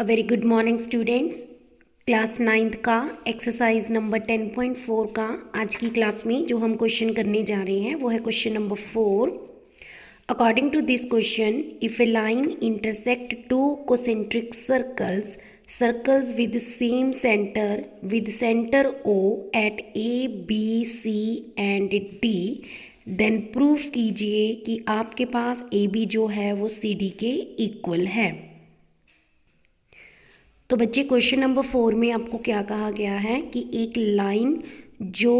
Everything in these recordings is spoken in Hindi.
A very good morning students. Class 9th का एक्सरसाइज नंबर 10.4 का आज की क्लास में जो हम क्वेश्चन करने जा रहे हैं वो है question number 4। According to this question, if a line intersect two concentric circles with same centre O at A B C and D, then proof कीजिए कि आपके पास ए बी जो है वो सी डी के इक्वल है। तो बच्चे क्वेश्चन नंबर 4 में आपको क्या कहा गया है कि एक लाइन जो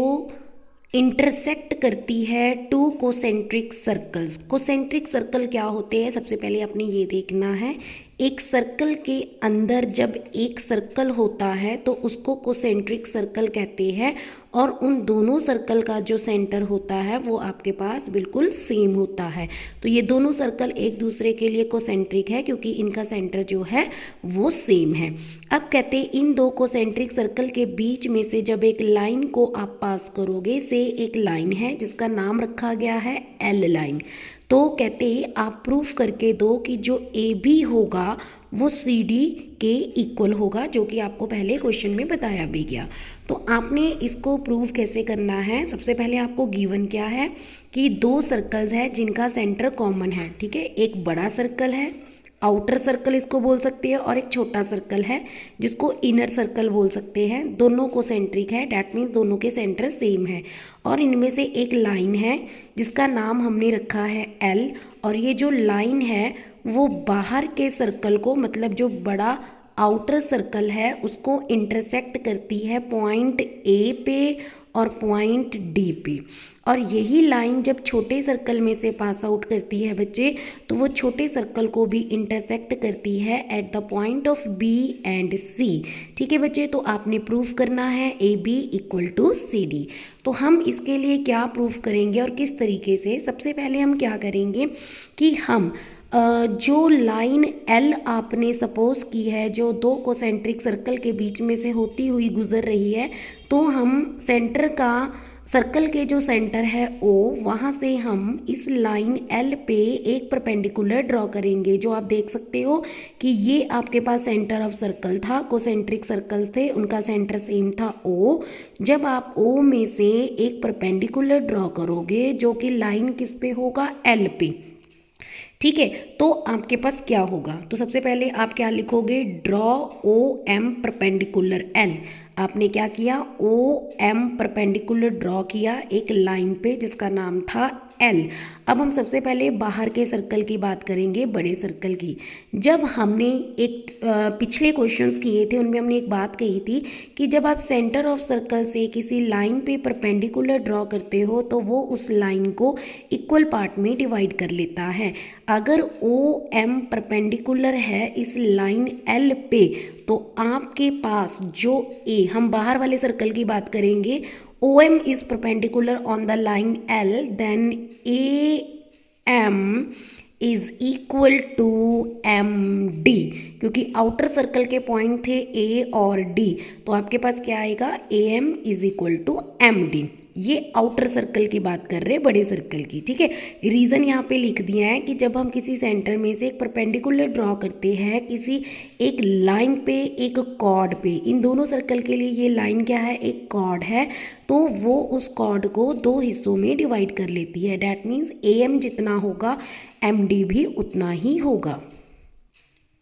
इंटरसेक्ट करती है टू कोसेंट्रिक सर्कल क्या होते हैं, सबसे पहले आपने ये देखना है। एक सर्कल के अंदर जब एक सर्कल होता है तो उसको कोसेंट्रिक सर्कल कहते हैं और उन दोनों सर्कल का जो सेंटर होता है वो आपके पास बिल्कुल सेम होता है। तो ये दोनों सर्कल एक दूसरे के लिए कोसेंट्रिक है क्योंकि इनका सेंटर जो है वो सेम है। अब कहते हैं इन दो कोसेंट्रिक सर्कल के बीच में से जब एक लाइन को आप पास करोगे, से एक लाइन है जिसका नाम रखा गया है एल लाइन, तो कहते आप प्रूफ करके दो कि जो ए बी होगा वो सी डी के इक्वल होगा, जो कि आपको पहले क्वेश्चन में बताया भी गया। तो आपने इसको प्रूव कैसे करना है, सबसे पहले आपको गिवन क्या है कि दो सर्कल्स हैं जिनका सेंटर कॉमन है। ठीक है, एक बड़ा सर्कल है, आउटर सर्कल इसको बोल सकते हैं, और एक छोटा सर्कल है जिसको इनर सर्कल बोल सकते हैं। दोनों को सेंट्रिक है, डैट मीन्स दोनों के सेंटर सेम है। और इनमें से एक लाइन है जिसका नाम हमने रखा है एल, और ये जो लाइन है वो बाहर के सर्कल को, मतलब जो बड़ा आउटर सर्कल है उसको इंटरसेक्ट करती है पॉइंट ए पे और पॉइंट डी पे। और यही लाइन जब छोटे सर्कल में से पास आउट करती है बच्चे, तो वो छोटे सर्कल को भी इंटरसेक्ट करती है at the point of B and C. ठीक है बच्चे, तो आपने प्रूफ करना है A B equal to C D. तो हम इसके लिए क्या प्रूफ करेंगे और किस तरीके से, सबसे पहले हम क्या करेंगे कि हम जो लाइन एल आपने सपोज की है जो दो कोसेंट्रिक सर्कल के बीच में से होती हुई गुजर रही है, तो हम सेंटर का, सर्कल के जो सेंटर है ओ, वहाँ से हम इस लाइन एल पे एक परपेंडिकुलर ड्रॉ करेंगे। जो आप देख सकते हो कि ये आपके पास सेंटर ऑफ सर्कल था, कोसेंट्रिक सर्कल्स थे, उनका सेंटर सेम था ओ। जब आप ओ में से एक परपेंडिकुलर ड्रॉ करोगे जो कि लाइन किस पे होगा, एल पे, ठीक है, तो आपके पास क्या होगा, तो सबसे पहले आप क्या लिखोगे, draw O M perpendicular L. आपने क्या किया, ओ एम परपेंडिकुलर ड्रॉ किया एक लाइन पे जिसका नाम था एल। अब हम सबसे पहले बाहर के सर्कल की बात करेंगे, बड़े सर्कल की। जब हमने एक पिछले क्वेश्चंस किए थे उनमें हमने एक बात कही थी कि जब आप सेंटर ऑफ सर्कल से किसी लाइन पे परपेंडिकुलर ड्रॉ करते हो तो वो उस लाइन को इक्वल पार्ट में डिवाइड कर लेता है। अगर ओ एम परपेंडिकुलर है इस लाइन एल पे, तो आपके पास जो ए, हम बाहर वाले सर्कल की बात करेंगे, OM is perpendicular on the line L, then AM is equal to MD, क्योंकि आउटर सर्कल के पॉइंट थे A और D, तो आपके पास क्या आएगा, AM is equal to MD। ये आउटर सर्कल की बात कर रहे हैं, बड़े सर्कल की। ठीक है, रीज़न यहाँ पे लिख दिया है कि जब हम किसी सेंटर में से एक परपेंडिकुलर ड्रॉ करते हैं किसी एक लाइन पे, एक कॉर्ड पे, इन दोनों सर्कल के लिए ये लाइन क्या है, एक कॉर्ड है, तो वो उस कॉर्ड को दो हिस्सों में डिवाइड कर लेती है। डैट मीन्स AM जितना होगा MD भी उतना ही होगा।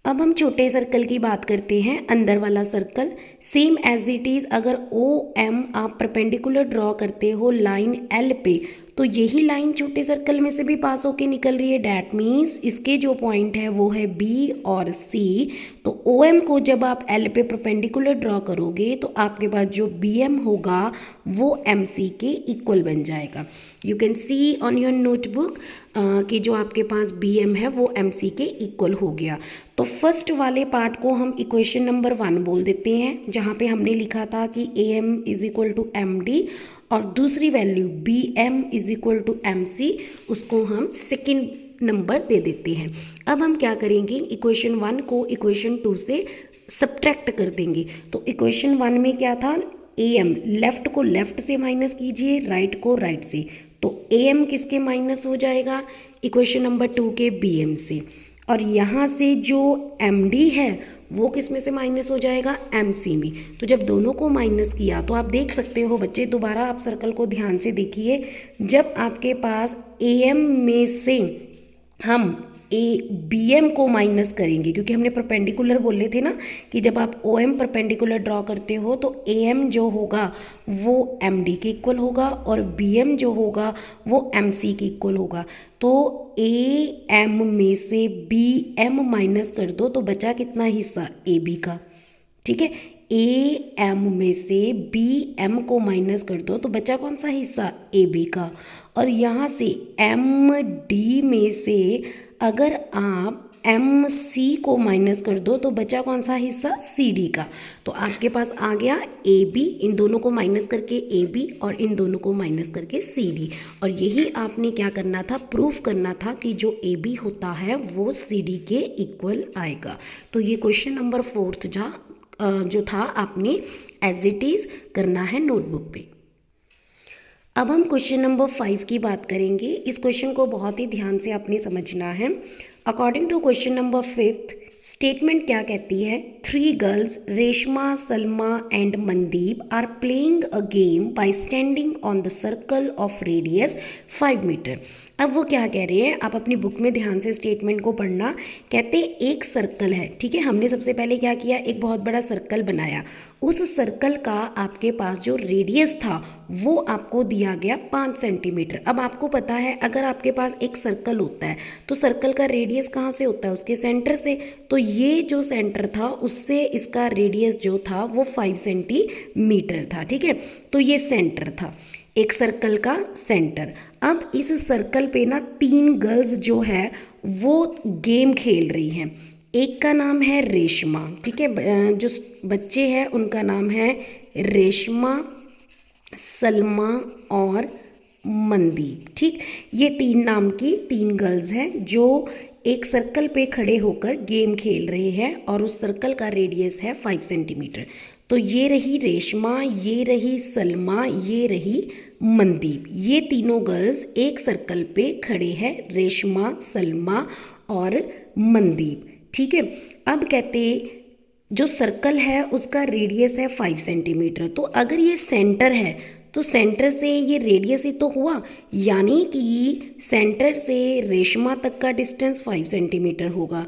अब हम छोटे सर्कल की बात करते हैं, अंदर वाला circle same as it is. अगर OM आप परपेंडिकुलर ड्रॉ करते हो लाइन L पे, तो यही लाइन छोटे सर्कल में से भी पास होके निकल रही है। डैट मीन्स इसके जो पॉइंट है वो है B और C, तो OM को जब आप L पे परपेंडिकुलर ड्रॉ करोगे तो आपके पास जो BM होगा वो MC के इक्वल बन जाएगा। You can see on your notebook कि जो आपके पास BM है वो MC के इक्वल हो गया। तो फर्स्ट वाले पार्ट को हम इक्वेशन नंबर 1 बोल देते हैं, जहाँ पे हमने लिखा था कि AM is equal to MD और दूसरी value BM is equal to MC, उसको हम सेकेंड नंबर दे देते हैं। अब हम क्या करेंगे, इक्वेशन 1 को इक्वेशन 2 से सब्ट्रैक्ट कर देंगे। तो इक्वेशन 1 में क्या था, AM, लेफ्ट को लेफ्ट से माइनस कीजिए, राइट को राइट से, तो AM किसके माइनस हो जाएगा, इक्वेशन नंबर 2 के BM से। और यहाँ से जो MD है वो किस में से माइनस हो जाएगा, MC में। तो जब दोनों को माइनस किया तो आप देख सकते हो बच्चे, दोबारा आप सर्कल को ध्यान से देखिए, जब आपके पास AM में से हम BM को माइनस करेंगे, क्योंकि हमने परपेंडिकुलर बोले थे ना कि जब आप OM परपेंडिकुलर ड्रॉ करते हो तो AM जो होगा वो MD के इक्वल होगा और BM जो होगा वो MC के इक्वल होगा। तो AM में से BM माइनस कर दो तो बचा कितना हिस्सा, AB का। ठीक है, AM में से BM को माइनस कर दो तो बचा कौन सा हिस्सा, AB का। और यहाँ से MD में से अगर आप MC को माइनस कर दो तो बचा कौन सा हिस्सा, CD का। तो आपके पास आ गया AB, इन दोनों को माइनस करके AB और इन दोनों को माइनस करके CD। और यही आपने क्या करना था, प्रूफ करना था कि जो AB होता है वो CD के इक्वल आएगा। तो ये क्वेश्चन नंबर 4 जो था आपने एज इट इज़ करना है नोटबुक पे। अब हम क्वेश्चन नंबर 5 की बात करेंगे। इस क्वेश्चन को बहुत ही ध्यान से आपने समझना है। According to question number 5 statement क्या कहती है, 3 girls Reshma, Salma and Mandeep are playing a game by standing on the circle of radius 5 metre. अब वो क्या कह रहे हैं, आप अपनी बुक में ध्यान से स्टेटमेंट को पढ़ना। कहते एक सर्कल है, ठीक है, हमने सबसे पहले क्या किया, एक बहुत बड़ा सर्कल बनाया। उस सर्कल का आपके पास जो रेडियस था वो आपको दिया गया 5 सेंटीमीटर। अब आपको पता है अगर आपके पास एक सर्कल होता है तो सर्कल का रेडियस कहाँ से होता है, उसके सेंटर से। तो ये जो सेंटर था उससे इसका रेडियस जो था वो 5 सेंटीमीटर था। ठीक है, तो ये सेंटर था एक सर्कल का सेंटर। अब इस सर्कल पे ना 3 गर्ल्स जो है वो गेम खेल रही हैं। एक का नाम है रेशमा, ठीक है, जो बच्चे हैं उनका नाम है रेशमा, सलमा और मनदीप। ठीक, ये 3 नाम की 3 गर्ल्स हैं जो एक सर्कल पे खड़े होकर गेम खेल रहे हैं और उस सर्कल का रेडियस है 5 सेंटीमीटर। तो ये रही रेशमा, ये रही सलमा, ये रही मनदीप। ये तीनों गर्ल्स एक सर्कल पे खड़े हैं, रेशमा, सलमा और मनदीप। ठीक है, अब कहते जो सर्कल है उसका रेडियस है 5 सेंटीमीटर। तो अगर ये सेंटर है तो सेंटर से ये रेडियस ही तो हुआ, यानी कि सेंटर से रेशमा तक का डिस्टेंस 5 सेंटीमीटर होगा,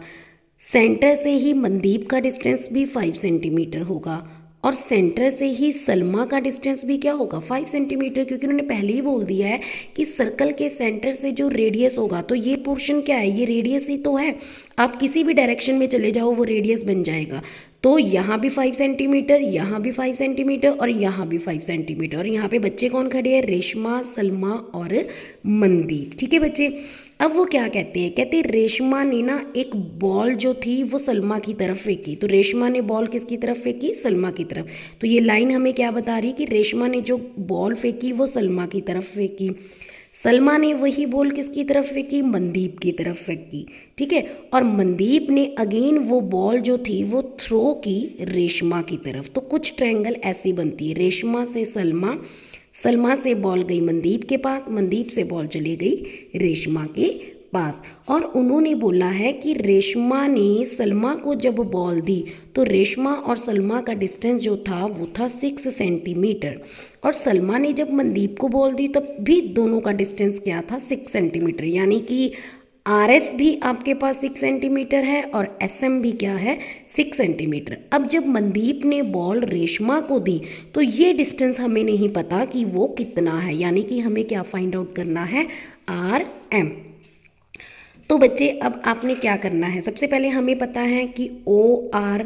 सेंटर से ही मनदीप का डिस्टेंस भी 5 सेंटीमीटर होगा और सेंटर से ही सलमा का डिस्टेंस भी क्या होगा, 5 सेंटीमीटर, क्योंकि उन्होंने पहले ही बोल दिया है कि सर्कल के सेंटर से जो रेडियस होगा तो ये पोर्शन क्या है, ये रेडियस ही तो है। आप किसी भी डायरेक्शन में चले जाओ वो रेडियस बन जाएगा। तो यहाँ भी 5 सेंटीमीटर, यहाँ भी 5 सेंटीमीटर और यहाँ भी 5 सेंटीमीटर। और यहाँ पे बच्चे कौन खड़े हैं, रेशमा, सलमा और मनदीप। ठीक है बच्चे, अब वो क्या कहते हैं, कहते हैं रेशमा ने ना एक बॉल जो थी वो सलमा की तरफ फेंकी। तो रेशमा ने बॉल किसकी तरफ फेंकी, सलमा की तरफ। तो ये लाइन हमें क्या बता रही है कि रेशमा ने जो बॉल फेंकी वो सलमा की तरफ फेंकी, सलमा ने वही बॉल किसकी तरफ फेंकी, मनदीप की तरफ फेंकी। ठीक है, और मनदीप ने अगेन वो बॉल जो थी वो थ्रो की रेशमा की तरफ। तो कुछ ट्रायंगल ऐसी बनती है, रेशमा से सलमा, सलमा से बॉल गई मनदीप के पास, मनदीप से बॉल चली गई रेशमा के पास। और उन्होंने बोला है कि रेशमा ने सलमा को जब बॉल दी तो रेशमा और सलमा का डिस्टेंस जो था वो था 6 सेंटीमीटर, और सलमा ने जब मनदीप को बॉल दी तब भी दोनों का डिस्टेंस क्या था, 6 सेंटीमीटर। यानी कि RS भी आपके पास 6 सेंटीमीटर है और SM भी क्या है, 6 सेंटीमीटर। अब जब मनदीप ने बॉल रेशमा को दी तो ये डिस्टेंस हमें नहीं पता कि वो कितना है, यानी कि हमें क्या फाइंड आउट करना है, RM। तो बच्चे अब आपने क्या करना है, सबसे पहले हमें पता है कि OR,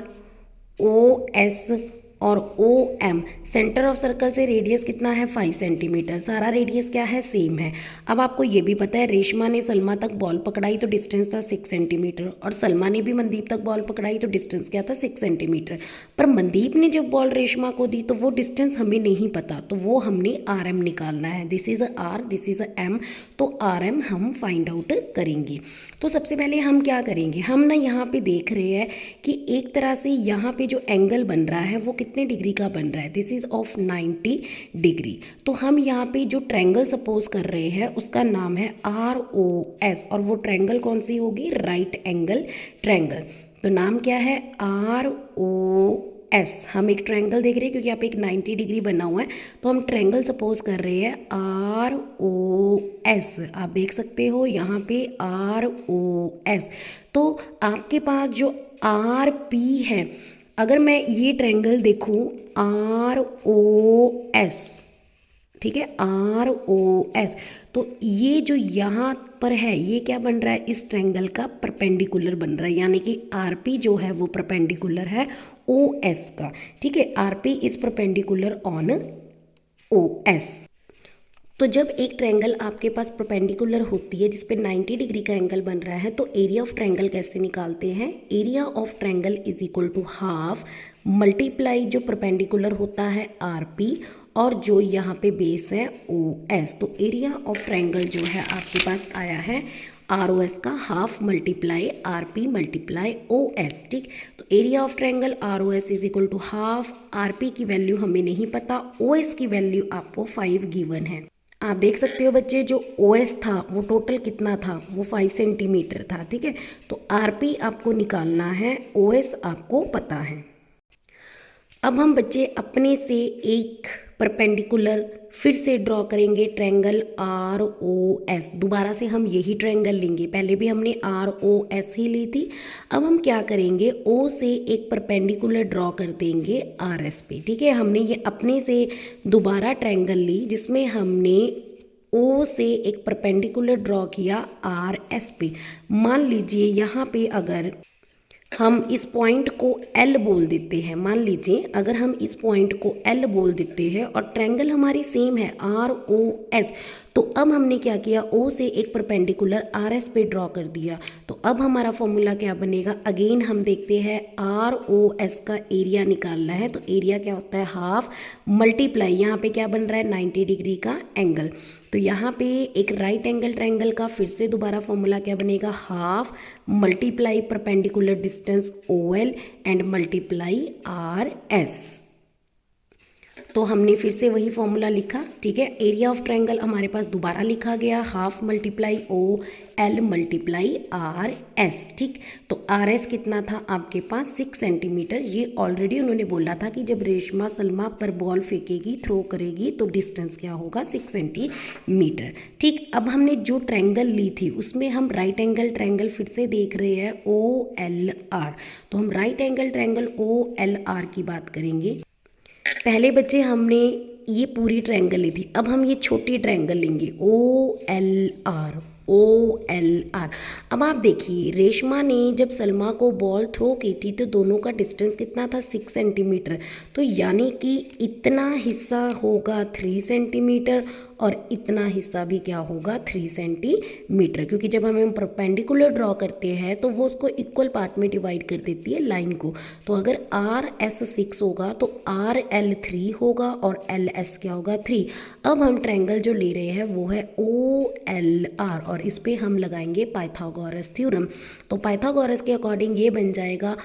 OS और OM सेंटर ऑफ सर्कल से रेडियस कितना है, 5 सेंटीमीटर। सारा रेडियस क्या है, सेम है। अब आपको ये भी पता है रेशमा ने सलमा तक बॉल पकड़ाई तो डिस्टेंस था 6 सेंटीमीटर, और सलमा ने भी मनदीप तक बॉल पकड़ाई तो डिस्टेंस क्या था, 6 सेंटीमीटर। पर मनदीप ने जब बॉल रेशमा को दी तो वो डिस्टेंस हमें नहीं पता, तो वो हमने RM निकालना है। This is R, this is M, तो RM हम फाइंड आउट करेंगे। तो सबसे पहले हम क्या करेंगे, हम ना यहाँ पे देख रहे हैं कि एक तरह से यहाँ पे जो एंगल बन रहा है वो कितने डिग्री का बन रहा है, दिस इज ऑफ 90 डिग्री। तो हम यहाँ पे जो ट्रायंगल सपोज कर रहे हैं उसका नाम है ROS, और वो ट्रायंगल कौन सी होगी, राइट एंगल ट्रायंगल। तो नाम क्या है, ROS। हम एक ट्रायंगल देख रहे हैं क्योंकि यहाँ पे एक 90 डिग्री बना हुआ है, तो हम ट्रायंगल सपोज कर रहे हैं ROS। आप देख सकते हो यहाँ पे ROS। तो आपके पास जो RP है, अगर मैं ये ट्रायंगल देखूँ ROS, ठीक है, ROS, तो ये जो यहाँ पर है ये क्या बन रहा है, इस ट्रायंगल का परपेंडिकुलर बन रहा है, यानी कि RP जो है वो परपेंडिकुलर है OS का। ठीक है, RP is perpendicular on OS। तो जब एक ट्रायंगल आपके पास परपेंडिकुलर होती है जिस पे 90 डिग्री का एंगल बन रहा है, तो एरिया ऑफ ट्रायंगल कैसे निकालते हैं, area of triangle is equal to half multiply जो परपेंडिकुलर होता है RP और जो यहाँ पे बेस है OS। तो एरिया ऑफ ट्रायंगल जो है आपके पास आया है ROS का half multiply RP multiply OS। ठीक, तो area of triangle ROS is equal to half, RP की वैल्यू हमें नहीं पता, OS की वैल्यू आपको 5 गिवन है। आप देख सकते हो बच्चे, जो OS था वो टोटल कितना था, वो 5 सेंटीमीटर था। ठीक है, तो RP आपको निकालना है, OS आपको पता है। अब हम बच्चे अपने से एक परपेंडिकुलर फिर से ड्रॉ करेंगे ट्रायंगल ROS। दोबारा से हम यही ट्रायंगल लेंगे, पहले भी हमने ROS ही ली थी। अब हम क्या करेंगे, O से एक परपेंडिकुलर ड्रॉ कर देंगे RS पे। ठीक है, हमने ये अपने से दोबारा ट्रायंगल ली जिसमें हमने O से एक परपेंडिकुलर ड्रॉ किया RS पे। मान लीजिए यहाँ पे अगर हम इस पॉइंट को L बोल देते हैं, मान लीजिए अगर हम इस पॉइंट को L बोल देते हैं और ट्रायंगल हमारी सेम है ROS, तो अब हमने क्या किया, O से एक परपेंडिकुलर RS पे ड्रॉ कर दिया। तो अब हमारा फॉर्मूला क्या बनेगा, अगेन हम देखते हैं ROS का एरिया निकालना है, तो एरिया क्या होता है, हाफ मल्टीप्लाई, यहाँ पे क्या बन रहा है 90 डिग्री का एंगल, तो यहाँ पे एक राइट एंगल ट्रायंगल का फिर से दोबारा फॉर्मूला क्या बनेगा, half multiply perpendicular distance OL and multiply RS। तो हमने फिर से वही फॉर्मूला लिखा। ठीक है, एरिया ऑफ ट्रायंगल हमारे पास दोबारा लिखा गया, half multiply OL multiply RS। ठीक, तो RS कितना था आपके पास 6 सेंटीमीटर। ये ऑलरेडी उन्होंने बोला था कि जब रेशमा सलमा पर बॉल फेंकेगी, थ्रो करेगी, तो डिस्टेंस क्या होगा 6 सेंटीमीटर। ठीक, अब हमने जो ट्रायंगल ली थी उसमें हम राइट एंगल ट्रायंगल फिर से देख रहे हैं OLR। तो हम राइट एंगल ट्रायंगल OLR की बात करेंगे। पहले बच्चे हमने ये पूरी ट्रायंगल ली थी, अब हम ये छोटी ट्रायंगल लेंगे OLR। अब आप देखिए, रेशमा ने जब सलमा को बॉल थ्रो की थी तो दोनों का डिस्टेंस कितना था 6 सेंटीमीटर, तो यानी कि इतना हिस्सा होगा 3 सेंटीमीटर और इतना हिस्सा भी क्या होगा 3 सेंटीमीटर, क्योंकि जब हम परपेंडिकुलर ड्रॉ करते हैं तो वो उसको इक्वल पार्ट में डिवाइड कर देती है लाइन को। तो अगर RS 6 होगा तो RL 3 होगा और LS क्या होगा 3। अब हम ट्रायंगल जो ले रहे हैं वो है OLR और इस पे हम लगाएंगे पाइथागोरस थ्योरम। तो पाइथागोरस के अकॉर्डिंग ये बन जाएगा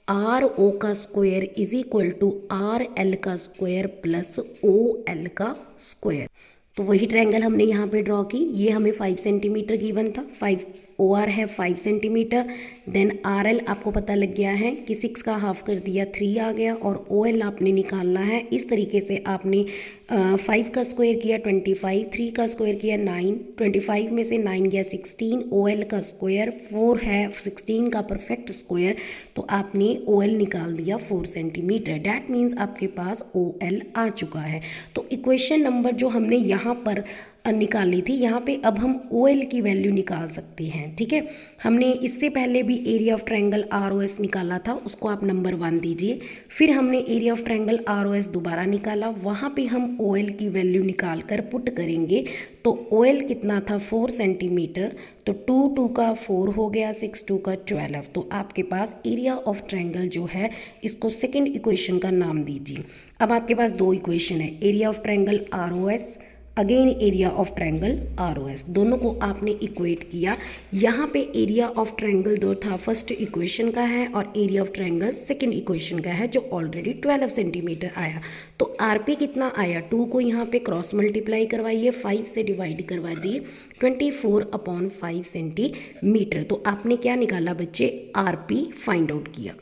RO का square is equal to RL का स्क्वायर प्लस OL का स्क्वायर। तो वही ट्रायंगल हमने यहाँ पे ड्रॉ की, ये हमें 5 सेंटीमीटर गिवन था, 5 OR है 5 सेंटीमीटर, देन RL आपको पता लग गया है कि 6 का हाफ कर दिया 3 आ गया, और OL आपने निकालना है। इस तरीके से आपने 5 का स्क्वायर किया 25, 3 का स्क्वायर किया 9, 25 में से 9 गया 16, OL का स्क्वायर 4 है, 16 का परफेक्ट स्क्वायर, तो आपने OL निकाल दिया 4 सेंटीमीटर। डैट मीन्स आपके पास OL आ चुका है। तो इक्वेशन नंबर जो हमने यहाँ पर निकाली थी, यहाँ पे अब हम OL की वैल्यू निकाल सकते हैं। ठीक है, हमने इससे पहले भी एरिया ऑफ ट्रायंगल ROS निकाला था, उसको आप नंबर 1 दीजिए। फिर हमने एरिया ऑफ ट्रायंगल ROS दोबारा निकाला, वहाँ पे हम OL की वैल्यू निकाल कर पुट करेंगे। तो OL कितना था 4 सेंटीमीटर, तो 2 का 4 हो गया, 6 2 का 12। तो आपके पास एरिया ऑफ ट्रायंगल जो है, इसको सेकेंड इक्वेशन का नाम दीजिए। अब आपके पास 2 इक्वेशन है, area of triangle ROS again area of triangle ROS, दोनों को आपने इक्वेट किया। यहाँ पे एरिया ऑफ ट्रायंगल दो था, फर्स्ट इक्वेशन का है, और area of triangle second equation का है, जो ऑलरेडी 12 सेंटीमीटर आया। तो RP कितना आया, 2 को यहाँ पे क्रॉस मल्टीप्लाई करवाइए, 5 से डिवाइड करवा दिए, 24/5 सेंटीमीटर। तो आपने क्या निकाला बच्चे, RP फाइंड आउट किया।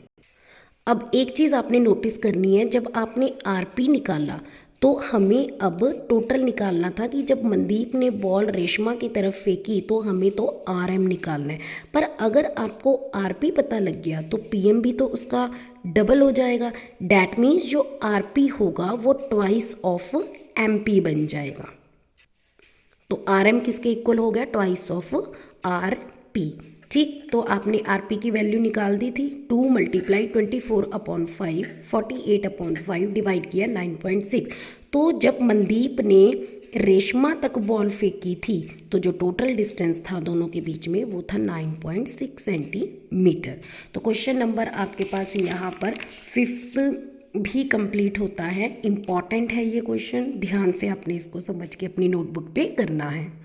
अब एक चीज़ आपने नोटिस करनी है, जब आपने RP निकाला तो हमें अब टोटल निकालना था कि जब मनदीप ने बॉल रेशमा की तरफ फेंकी तो हमें तो RM निकालना है। पर अगर आपको RP पता लग गया तो PM भी तो उसका डबल हो जाएगा। डैट मीन्स जो RP होगा वो ट्वाइस ऑफ MP बन जाएगा। तो RM किसके इक्वल हो गया, ट्वाइस ऑफ RP। ठीक, तो आपने RP की वैल्यू निकाल दी थी, 2 × 24/5 48/5 डिवाइड किया 9.6। तो जब मनदीप ने रेशमा तक बॉल फेंकी थी तो जो टोटल डिस्टेंस था दोनों के बीच में वो था 9.6 सेंटीमीटर। तो क्वेश्चन नंबर आपके पास यहाँ पर 5th भी कंप्लीट होता है। इम्पॉर्टेंट है ये क्वेश्चन, ध्यान से आपने इसको समझ के अपनी नोटबुक पे करना है।